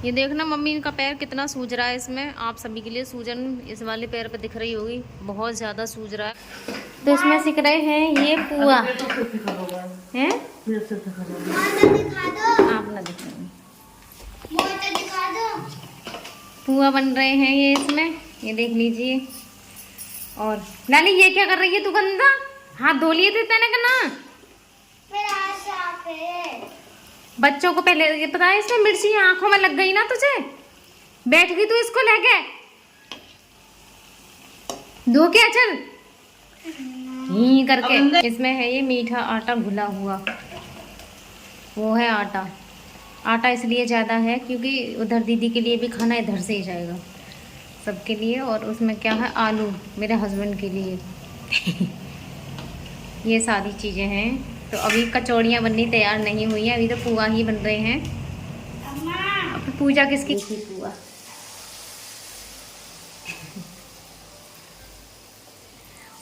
ये देखना मम्मी का पैर कितना सूज रहा है इसमें। आप सभी के लिए सूजन इस वाले पैर पे दिख रही होगी, बहुत ज़्यादा सूज रहा है। तो इसमें सीख रहे हैं ये पुआ है। आप ना दिखाएंगे, पुआ बन रहे हैं ये इसमें, ये देख लीजिए। और लाली ये क्या कर रही है तू? गंदा हाथ धो लिए थे तेने का ना। बच्चों को पहले ये पता है इसमें मिर्ची आंखों में लग गई ना तुझे, बैठ गई तू इसको लेके। धो के चल ही करके। इसमें है ये मीठा आटा घुला हुआ, वो है आटा। आटा इसलिए ज़्यादा है क्योंकि उधर दीदी के लिए भी खाना इधर से ही जाएगा सबके लिए। और उसमें क्या है, आलू मेरे हस्बैंड के लिए। ये सारी चीज़ें हैं। तो अभी कचौड़ियाँ बननी तैयार नहीं हुई हैं, अभी तो पुआ ही बन रहे हैं। अब पूजा किसकी? पुआ।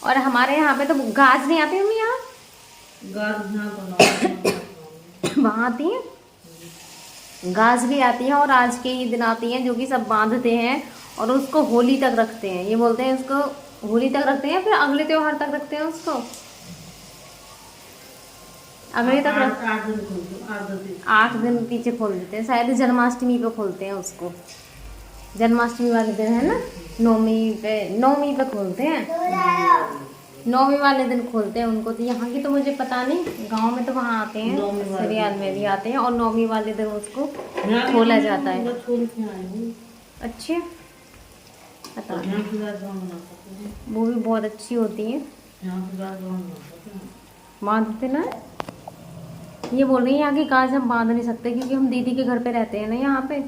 और हमारे यहाँ पे तो गाज नहीं आती मम्मी, यहाँ वहाँ आती है, गाज भी आती है। और आज के ही दिन आती हैं जो कि सब बांधते हैं और उसको होली तक रखते हैं। ये बोलते हैं उसको होली तक रखते हैं, फिर अगले त्योहार तक रखते हैं उसको। अगले तक 8 दिन पीछे खोल देते हैं, शायद जन्माष्टमी पे खोलते हैं उसको। जन्माष्टमी वाले दिन है ना, नौमी पे खोलते हैं, 9वीं वाले दिन खोलते हैं उनको। तो यहाँ की तो मुझे पता नहीं, गांव में तो वहाँ आते हैं, सरियाल में भी आते हैं और 9वीं वाले दिन उसको खोला जाता है। अच्छे पता वो भी बहुत अच्छी होती है, बांधते ना। ये बोल रही है यहाँ की गाज हम बांध नहीं सकते क्योंकि हम दीदी के घर पे रहते हैं ना यहाँ पे।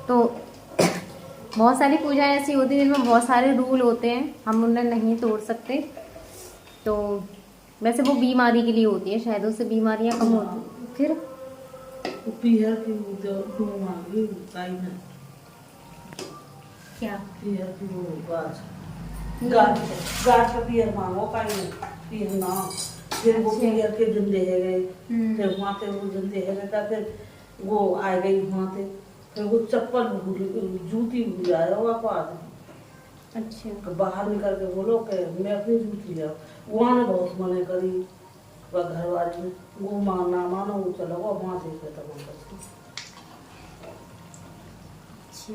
तो बहुत सारी पूजाएं ऐसी होती हैं जिनमें बहुत सारे रूल होते हैं, हम उन्हें नहीं तोड़ सकते। तो वैसे वो बीमारी के लिए होती है, शायद उससे बीमारियां कम होती। फिर क्या फिर वो पियर के डंडे है गए, फिर वहाँ से वो डंडे है गए, फिर वो आ गई वहाँ से, फिर वो चप्पल जूती भूल जाए वापस। अच्छा तो बाहर निकल के बोलो कि मैं अपनी जूती जाओ। वहाँ ने बहुत मने करी, वह घर वाले ने वो माना मानो वो चलो वहाँ से खत्म कर। अच्छा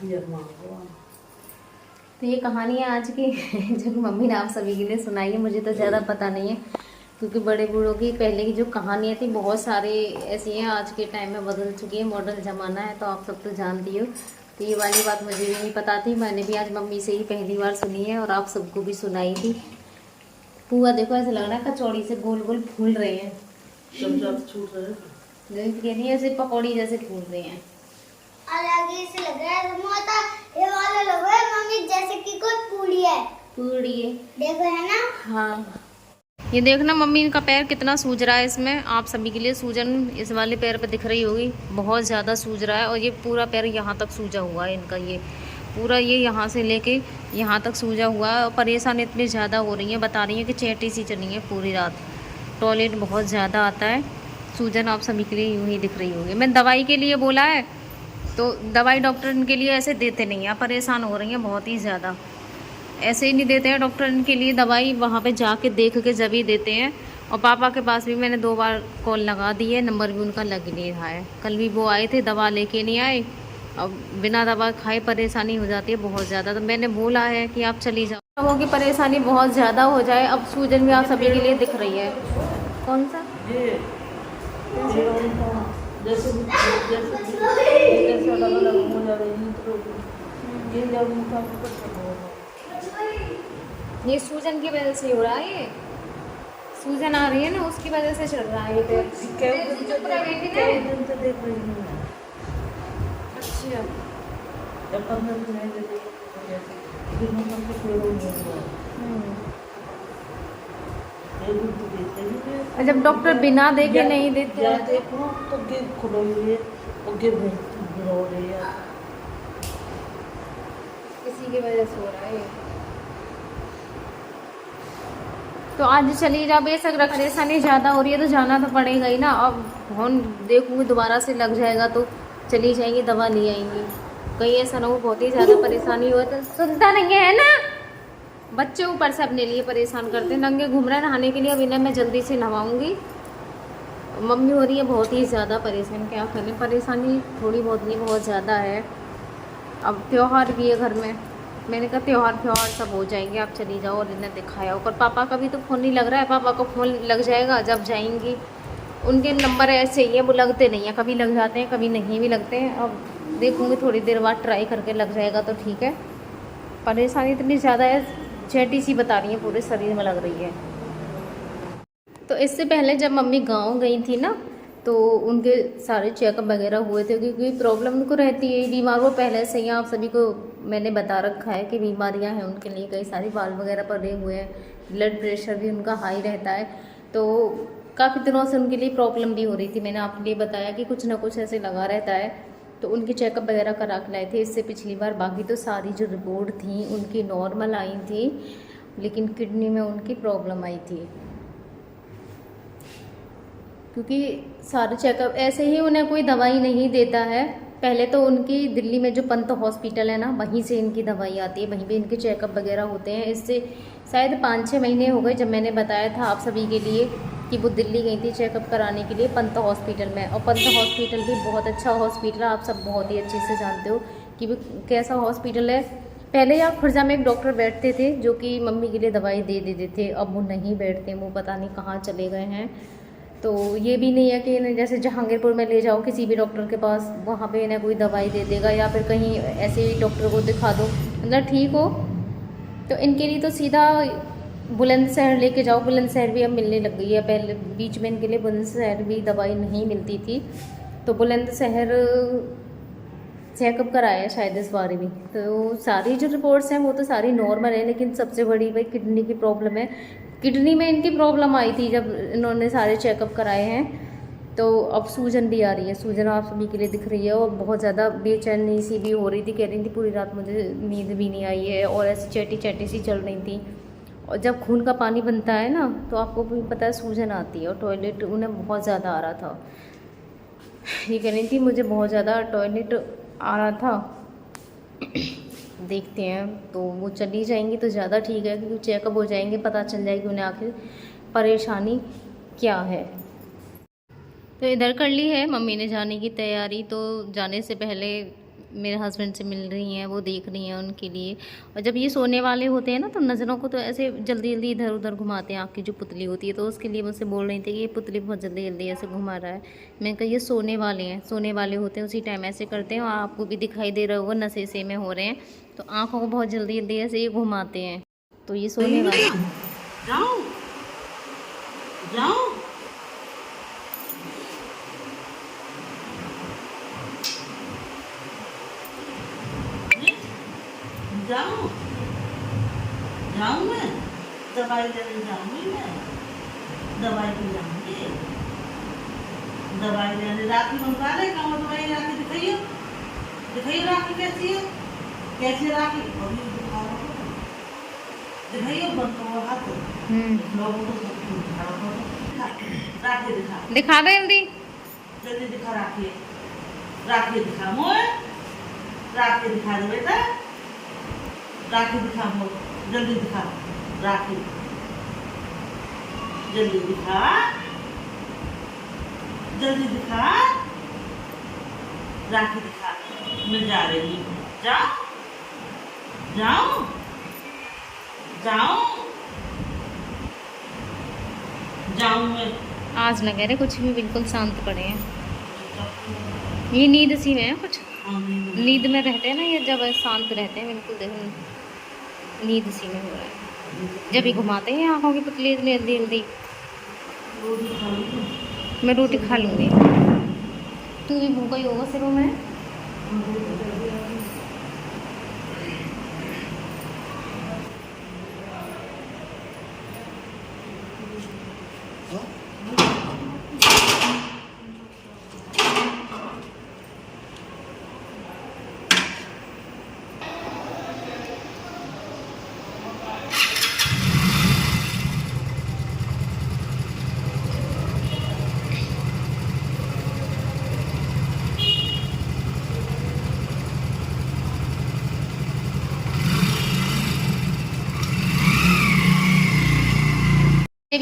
पियर मांगो। तो ये कहानी है आज की जो कि मम्मी ने आप सभी के लिए सुनाई है। मुझे तो ज़्यादा पता नहीं है क्योंकि बड़े बूढ़ों की पहले की जो कहानियाँ थी बहुत सारे ऐसी हैं, आज के टाइम में बदल चुकी है, मॉडर्न ज़माना है तो आप सब तो जानती हो। तो ये वाली बात मुझे भी नहीं पता थी, मैंने भी आज मम्मी से ही पहली बार सुनी है और आप सबको भी सुनाई थी। पुआ देखो ऐसा लग रहा है कचौड़ी से गोल गोल फूल रहे हैं, ऐसे पकौड़ी जैसे फूल रहे हैं। अलग ही से लग रहा है, ये वाला लग रहा है मम्मी जैसे कि कोई पूड़ी है। देखो है ना। हाँ ये देखना मम्मी का पैर कितना सूज रहा है इसमें। आप सभी के लिए सूजन इस वाले पैर पे दिख रही होगी, बहुत ज़्यादा सूज रहा है। और ये पूरा पैर यहाँ तक सूजा हुआ है इनका, ये पूरा ये यहाँ से लेके यहाँ तक सूजा हुआ है। और परेशान इतनी ज़्यादा हो रही है, बता रही है कि चेटी सी चली है पूरी रात, टॉयलेट बहुत ज़्यादा आता है। सूजन आप सभी के लिए यूँ ही दिख रही होगी। मैं दवाई के लिए बोला है तो दवाई डॉक्टर इनके लिए ऐसे देते नहीं हैं, परेशान हो रही हैं बहुत ही ज़्यादा, ऐसे ही नहीं देते हैं डॉक्टर इनके लिए दवाई, वहाँ पे जाके देख के जब ही देते हैं। और पापा के पास भी मैंने 2 बार कॉल लगा दी है, नंबर भी उनका लग नहीं रहा है। कल भी वो आए थे, दवा लेके नहीं आए, अब बिना दवा खाए परेशानी हो जाती है बहुत ज़्यादा। तो मैंने बोला है कि आप चली जाओ, लोगों की परेशानी बहुत ज़्यादा हो जाए। अब सूजन भी आप सभी के लिए दिख रही है। कौन सा ये सूजन की वजह से हो रहा है, ये सूजन आ रही है ना उसकी वजह से चल रहा है ये। अच्छा जब डॉक्टर बिना देखे नहीं देते देखो तो गिर खुलो हुए और गिर रो रही है, इसी की वजह से हो रहा है। तो आज चली जा, बेशक परेशानी ज़्यादा हो रही है तो जाना तो पड़ेगा ही ना। अब फोन देखूँगी दोबारा से लग जाएगा तो चली जाएंगी, दवा ले आएंगी। कहीं ऐसा ना हो बहुत ही ज़्यादा परेशानी हो तो सुनता नहीं है ना। बच्चे ऊपर से अपने लिए परेशान करते हैं, नंगे घूम रहे हैं नहाने के लिए। अब इन्हें मैं जल्दी से नहवाऊँगी। मम्मी हो रही है बहुत ही ज़्यादा परेशान, क्या करें, परेशानी थोड़ी बहुत नहीं बहुत ज़्यादा है। अब त्यौहार भी है घर में, मैंने कहा त्यौहार सब हो जाएंगे, आप चली जाओ और इन्हें दिखाया। और पापा का भी तो फ़ोन नहीं लग रहा है, पापा को फ़ोन लग जाएगा जब जाएंगी। उनके नंबर ऐसे ही है, वो लगते नहीं हैं, कभी लग जाते हैं कभी नहीं भी लगते हैं। अब देखूँगी थोड़ी देर बाद ट्राई करके लग जाएगा तो ठीक है। परेशानी इतनी ज़्यादा है, चैटी सी बता रही है, पूरे शरीर में लग रही है। तो इससे पहले जब मम्मी गांव गई थी ना, तो उनके सारे चेकअप वगैरह हुए थे, क्योंकि प्रॉब्लम उनको रहती है, बीमार वो पहले से ही। आप सभी को मैंने बता रखा है कि बीमारियां हैं उनके लिए, कई सारी बाल वगैरह पड़े हुए हैं, ब्लड प्रेशर भी उनका हाई रहता है। तो काफ़ी दिनों से उनके लिए प्रॉब्लम भी हो रही थी। मैंने आपके लिए बताया कि कुछ ना कुछ ऐसे लगा रहता है। तो उनके चेकअप वगैरह करा के लाए थे इससे पिछली बार। बाकी तो सारी जो रिपोर्ट थी उनकी नॉर्मल आई थी, लेकिन किडनी में उनकी प्रॉब्लम आई थी। क्योंकि सारे चेकअप ऐसे ही, उन्हें कोई दवाई नहीं देता है। पहले तो उनकी दिल्ली में जो पंत हॉस्पिटल है ना, वहीं से इनकी दवाई आती है, वहीं पे इनके चेकअप वगैरह होते हैं। इससे शायद 5-6 महीने हो गए जब मैंने बताया था आप सभी के लिए कि वो दिल्ली गई थी चेकअप कराने के लिए पंत हॉस्पिटल में। और पंत हॉस्पिटल भी बहुत अच्छा हॉस्पिटल है, आप सब बहुत ही अच्छे से जानते हो कि वो कैसा हॉस्पिटल है। पहले यहाँ खुर्जा में एक डॉक्टर बैठते थे जो कि मम्मी के लिए दवाई दे देते थे, अब वो नहीं बैठते, वो पता नहीं कहाँ चले गए हैं। तो ये भी नहीं है कि इन्हें जैसे जहांगीरपुर में ले जाओ किसी भी डॉक्टर के पास, वहाँ पे इन्हें कोई दवाई दे देगा, या फिर कहीं ऐसे ही डॉक्टर को दिखा दो मतलब ठीक हो। तो इनके लिए तो सीधा बुलंदशहर लेके जाओ। बुलंदशहर भी अब मिलने लग गई है, पहले बीच में इनके लिए बुलंदशहर भी दवाई नहीं मिलती थी, तो बुलंदशहर चेकअप कराया शायद इस बार भी। तो सारी जो रिपोर्ट्स हैं वो तो सारी नॉर्मल है, लेकिन सबसे बड़ी भाई किडनी की प्रॉब्लम है। किडनी में इनकी प्रॉब्लम आई थी जब इन्होंने सारे चेकअप कराए हैं। तो अब सूजन भी आ रही है, सूजन आप सभी के लिए दिख रही है, और बहुत ज़्यादा बेचैनी सी भी हो रही थी। कह रही थी पूरी रात मुझे नींद भी नहीं आई है, और ऐसी चैटी चैटी सी चल रही थी। और जब खून का पानी बनता है ना, तो आपको भी पता है सूजन आती है, और टॉयलेट उन्हें बहुत ज़्यादा आ रहा था। ये कह रही थी मुझे बहुत ज़्यादा टॉयलेट आ रहा था। देखते हैं, तो वो चली जाएंगी तो ज़्यादा ठीक है, क्योंकि चेकअप हो जाएंगे, पता चल जाएगी उन्हें आखिर परेशानी क्या है। तो इधर कर ली है मम्मी ने जाने की तैयारी। तो जाने से पहले मेरे हस्बैंड से मिल रही हैं, वो देख रही हैं उनके लिए। और जब ये सोने वाले होते हैं ना, तो नज़रों को तो ऐसे जल्दी जल्दी इधर उधर घुमाते हैं। आपकी जो पुतली होती है, तो उसके लिए मुझसे बोल रही थी कि ये पुतली बहुत जल्दी जल्दी ऐसे घुमा रहा है। मैंने कहा ये सोने वाले हैं, सोने वाले होते हैं उसी टाइम ऐसे करते हैं। और आपको भी दिखाई दे रहा होगा नशे से में हो रहे हैं, तो आँखों को बहुत जल्दी जल्दी ऐसे ये घुमाते हैं। तो ये सोने वाले जाओ जाओ जाऊं जाऊं मैं दवाई लेने जाऊंगी, मैं दवाई भी जाऊंगी, दवाई लेने राखी बनवा रहे कहाँ दवाई राखी दिखाइयो दिखाइयो राखी कैसी है, कैसी राखी अभी दिखाइयो बनवा हाथ लोगों को राखी दिखा दे जल्दी जल्दी दिखा राखी राखी दिखा मोए राखी दिखा दे बेटा, राखी दिखा मोए जल्दी दिखा राखी जल्दी दिखा जल्दी दिखा राखी दिखा। मैं जा रही हूँ, जाओ जाओ जाओ जाऊँ मैं। आज न कह रहे कुछ भी, बिल्कुल शांत पड़े हैं। ये नींद सी में है कुछ, नींद में रहते हैं ना ये, जब शांत रहते हैं बिल्कुल। देखो नींद सी में हो रहा है, जब ही घुमाते हैं आँखों की पुतली इतनी जल्दी जल्दी। मैं रोटी खा लूँगी, तू भी भूखा ही होगा सिरों में।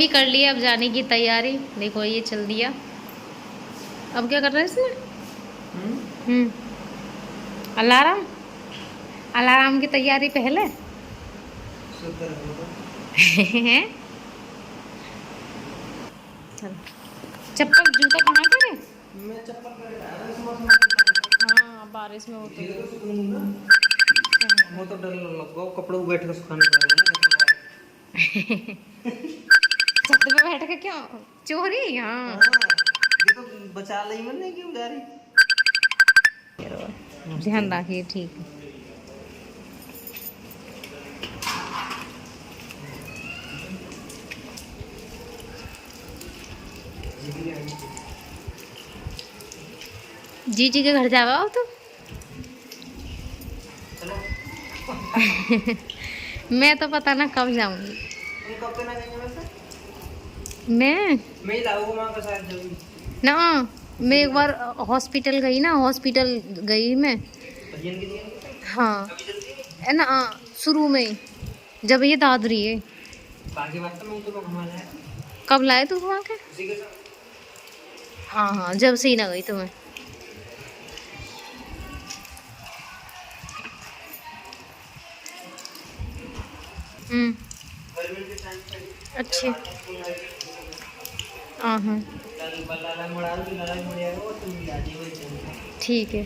भी कर लिया, अब जाने की तैयारी। देखो ये चल दिया। अब क्या कर रहे हैं इसमें? अलार्म, अलार्म की तैयारी पहले हैं। चल, चप्पल जूता कहाँ करे? मैं चप्पल हाँ बारिश में होते वो तो डर लगो कपड़ों को बैठ कर सुखाने पड़ेगा ना। छत पे बैठ के क्यों चोरी? हाँ ये तो बचा ली मैंने क्यों जा रही। ध्यान रखिए, ठीक है। जीजी के घर जावा हो तो चलो मैं तो पता ना कब जाऊंगी। तुम कब पे ना गई वैसे? मैं ही लाऊंगा वहां का शायद जल्दी। ना, मैं एक बार हॉस्पिटल गई ना, हॉस्पिटल गई मैं। भजन के लिए हाँ अभी जल्दी है ना, शुरू में ही, जब ये दाद रही है। बाकी बात तो मैं तो घुमा लाया कब लाए तू वहाँ के? उसी के साथ। हाँ हाँ, जब से ही ना गई तुम्हें। गर्मी के टाइम पे अच्छे। हाँ हाँ कल बल्ला मोड़ा भी लड़ा मोड़ेगा वो तुम याद ही वही चलता। ठीक है।